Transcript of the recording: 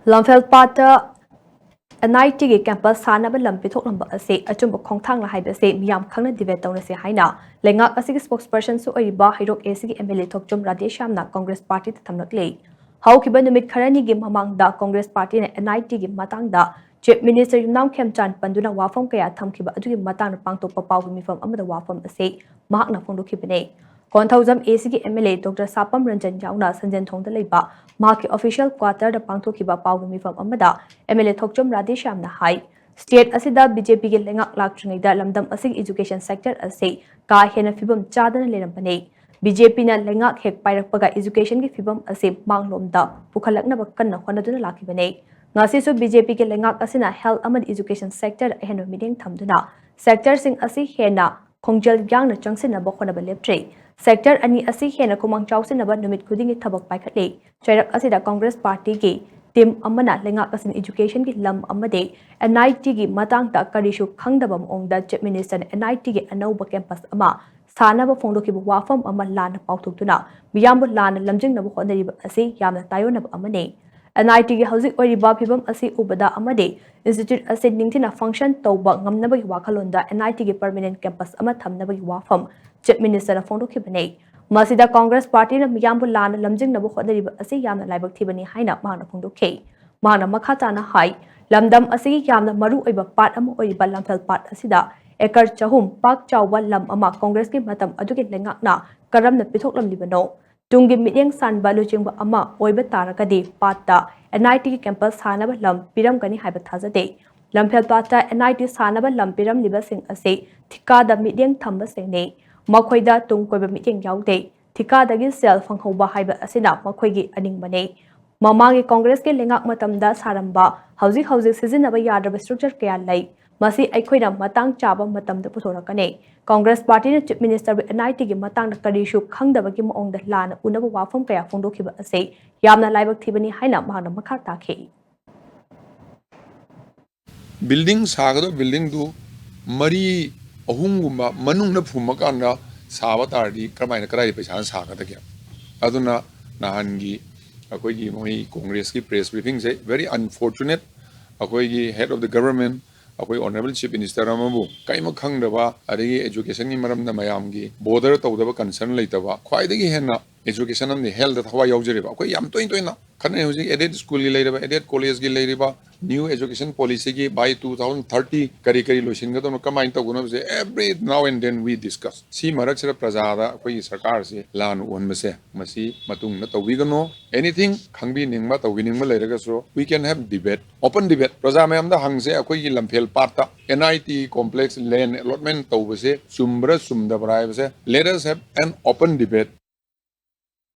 Lamphel Pata NIT campus Sanaba Lampithok number say a chumbo Kongtang Haiba say Meeyam Khangna debate on say Haina. Lenga a six spokesperson so a bar Hidok AC MLA Tokjum Radheshyam na Congress Party to Tamnakle. How Kibanumit Karani game among the Congress Party and NIT game Matanga. Chief Minister Yunam Kemchan Panduna Wafam Kaya Tamkiba Adu Matan Pangto Papa from Amada Wafam say Mahna Fondo Kibane. Kontauzam ACG MLA Dr. Sapam Ranjan Yauna Sanjan Thong the Leba, Mark official quarter the Pangto Kiba Pawumi from Amada, MLA Tokjum Radheshyam na High. State Asida BJP Lengak Lakchunida Lamdam Asing education sector Asay, Ka Hena Fibum Chadan Lenampane. BJP na Lengak Hek Pirapaga education ki Fibum Asay Manglomda, Pukalakna Bakana Honaduna Lakibane. Ngasiso BJP ke Lengak Asina health amad education sector Heno meeting Tamduna. Sector Sing Asi Hena, Kongjal Yang na Changsin na Bokona Baleptre. Sector ani asi hena kumang chawsin naba numit kuding ithabak paikhatle chairak asida Congress Party ki team amana lengak asin education ki lam amade NIT ki matang ta karishu khangdaba mongda Chief Minister NIT ki anauba campus ama sanaba phongdo ki wafam ama lana pauthukuna miyambu lana lamjing nabu khonariba asi yamna tayonaba amane NIT ki hauzik oriba phibam asi ubada amade institute asi ningthina function tawba ngamnaba ki wakhalonda NIT ki permanent campus ama thamnaba ki wafam Chief Minister of Fondo Kibane. Masida Congress Party na Meeyam Lana Lamjing Nabu Hodariba Asi Yamna Laibak Tibani Haina Mana Fondo K. Mana Makatana Hai. Lamdam Asi Yamna Maru Iba Pat Am Oriba Lamfel Pat Asida. Ekar Chahum Pak Chawwa Lam Ama Congress Ki Matam Adukit Lengak na Karam na Pitok Lam Libano. Tungi Midyang San Balu Jingba Ama Oiba Tarakadi Pata NIT campus Hanaba Lam Piram Gani Haiba Thazade. Lamfel Pata NIT Sanaba Lam Piram Liba Sing Ase Tika da Midyang Thamba Sing Makoida tung koiba meeting yaude, Tika dagi sel fanghoba haiba asina makoigi aning bane. Mamangi Congress ke lengak matamda saramba, hauzik sizinaba yadraba structure kaya lay, masi aikoida matang chaba matamda pusorakane. Congress Party na Chief Minister with NIT ki matang na karishu khangdaba ki moong da lana unaba wafam kaya fondo kiba ase, yamna laibak thibani haina mahana makata ke. Building sagado building do mari ahunguma manungna phumaka saba tardi kramai na karai pesan saga ta kya aduna nahangi akoi gi moi congress ki press briefing se very unfortunate akoi gi head of the government akoi honorable chief minister amabu kaima khangdaba ari education ni maram na mayam gi border tawdaba concern leitaba khwai dagi hena education am ni health thawa yaujeriba akoi yam toina khane hoji edit school gi leiriba edit college gi leiriba new education policy ki by 2030 kari loishin ga to kamain to guno se every now and then we discuss si marak sera prajada koi sarkar se lan on mase masi matung na to we gano anything khangbi ningma to winning ma leiraga so we can have debate open debate praja mayam da hangse akoi gi lamphel parta NIT complex land allotment to se sumbra sumda brai se let us have an open debate